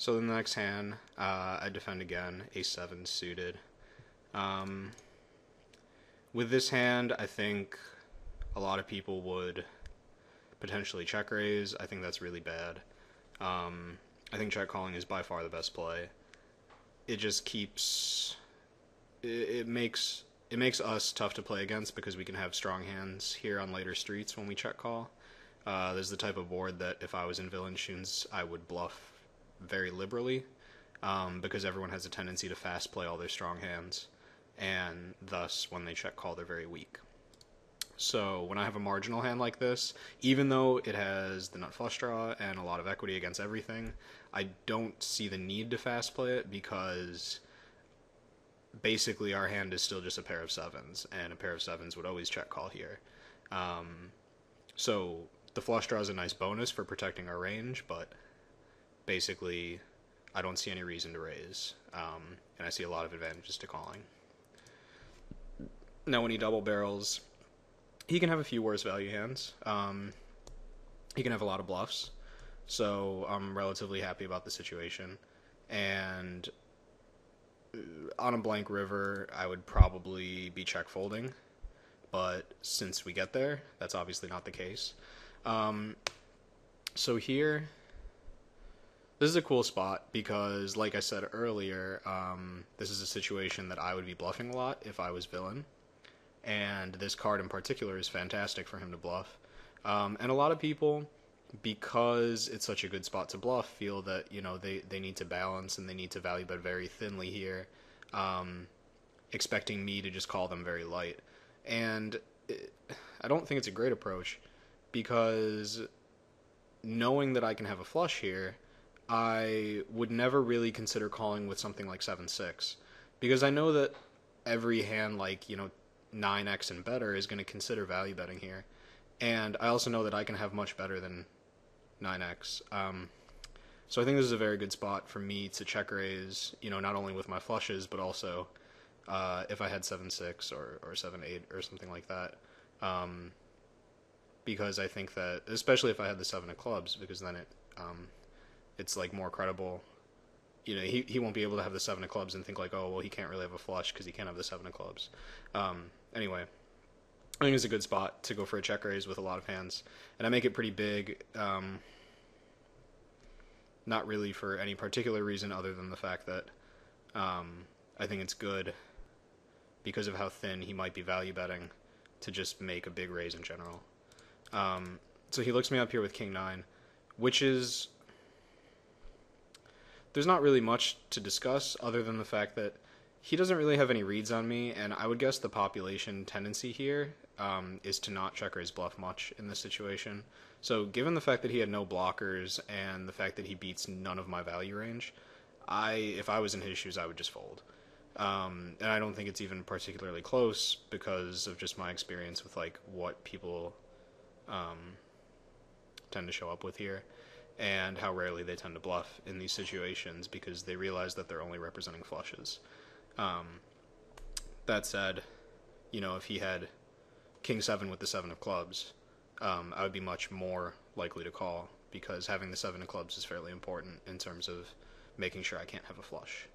So the next hand, I defend again, a7 suited. Um, with this hand, I think a lot of people would potentially check raise. I think that's really bad. I think check calling is by far the best play. It just keeps it makes us tough to play against because we can have strong hands here on later streets when we check call. There's the type of board that if I was in villain shoes, I would bluff very liberally, because everyone has a tendency to fast play all their strong hands, and thus when they check call, they're very weak. So when I have a marginal hand like this, even though it has the nut flush draw and a lot of equity against everything, I don't see the need to fast play it because basically our hand is still just a pair of sevens, and a pair of sevens would always check call here. So the flush draw is a nice bonus for protecting our range, but basically I don't see any reason to raise, and I see a lot of advantages to calling. Now when he double barrels, he can have a few worse value hands. He can have a lot of bluffs, so I'm relatively happy about the situation. And on a blank river, I would probably be check folding, but since we get there, that's obviously not the case. So here, this is a cool spot because, like I said earlier, this is a situation that I would be bluffing a lot if I was villain. And this card in particular is fantastic for him to bluff. And a lot of people, because it's such a good spot to bluff, feel that, you know, they need to balance and they need to value bet very thinly here, expecting me to just call them very light. And I don't think it's a great approach, because knowing that I can have a flush here, I would never really consider calling with something like 7-6, because I know that every hand like, you know, 9x and better is going to consider value betting here, and I also know that I can have much better than 9x. So I think this is a very good spot for me to check raise, you know, not only with my flushes, but also if I had 7-6 or 7-8 or something like that, because I think that, especially if I had the 7 of clubs, because then it's like more credible. You know, he won't be able to have the 7 of clubs and think like, oh, well, he can't really have a flush because he can't have the 7 of clubs. Anyway, I think it's a good spot to go for a check raise with a lot of hands, and I make it pretty big, not really for any particular reason other than the fact that I think it's good because of how thin he might be value betting to just make a big raise in general. So he looks me up here with King 9, which is, there's not really much to discuss other than the fact that he doesn't really have any reads on me, and I would guess the population tendency here is to not check raise bluff much in this situation. So given the fact that he had no blockers and the fact that he beats none of my value range, if I was in his shoes, I would just fold. And I don't think it's even particularly close because of just my experience with like what people tend to show up with here, and how rarely they tend to bluff in these situations because they realize that they're only representing flushes. That said, you know, if he had King 7 with the 7 of clubs, I would be much more likely to call, because having the 7 of clubs is fairly important in terms of making sure I can't have a flush.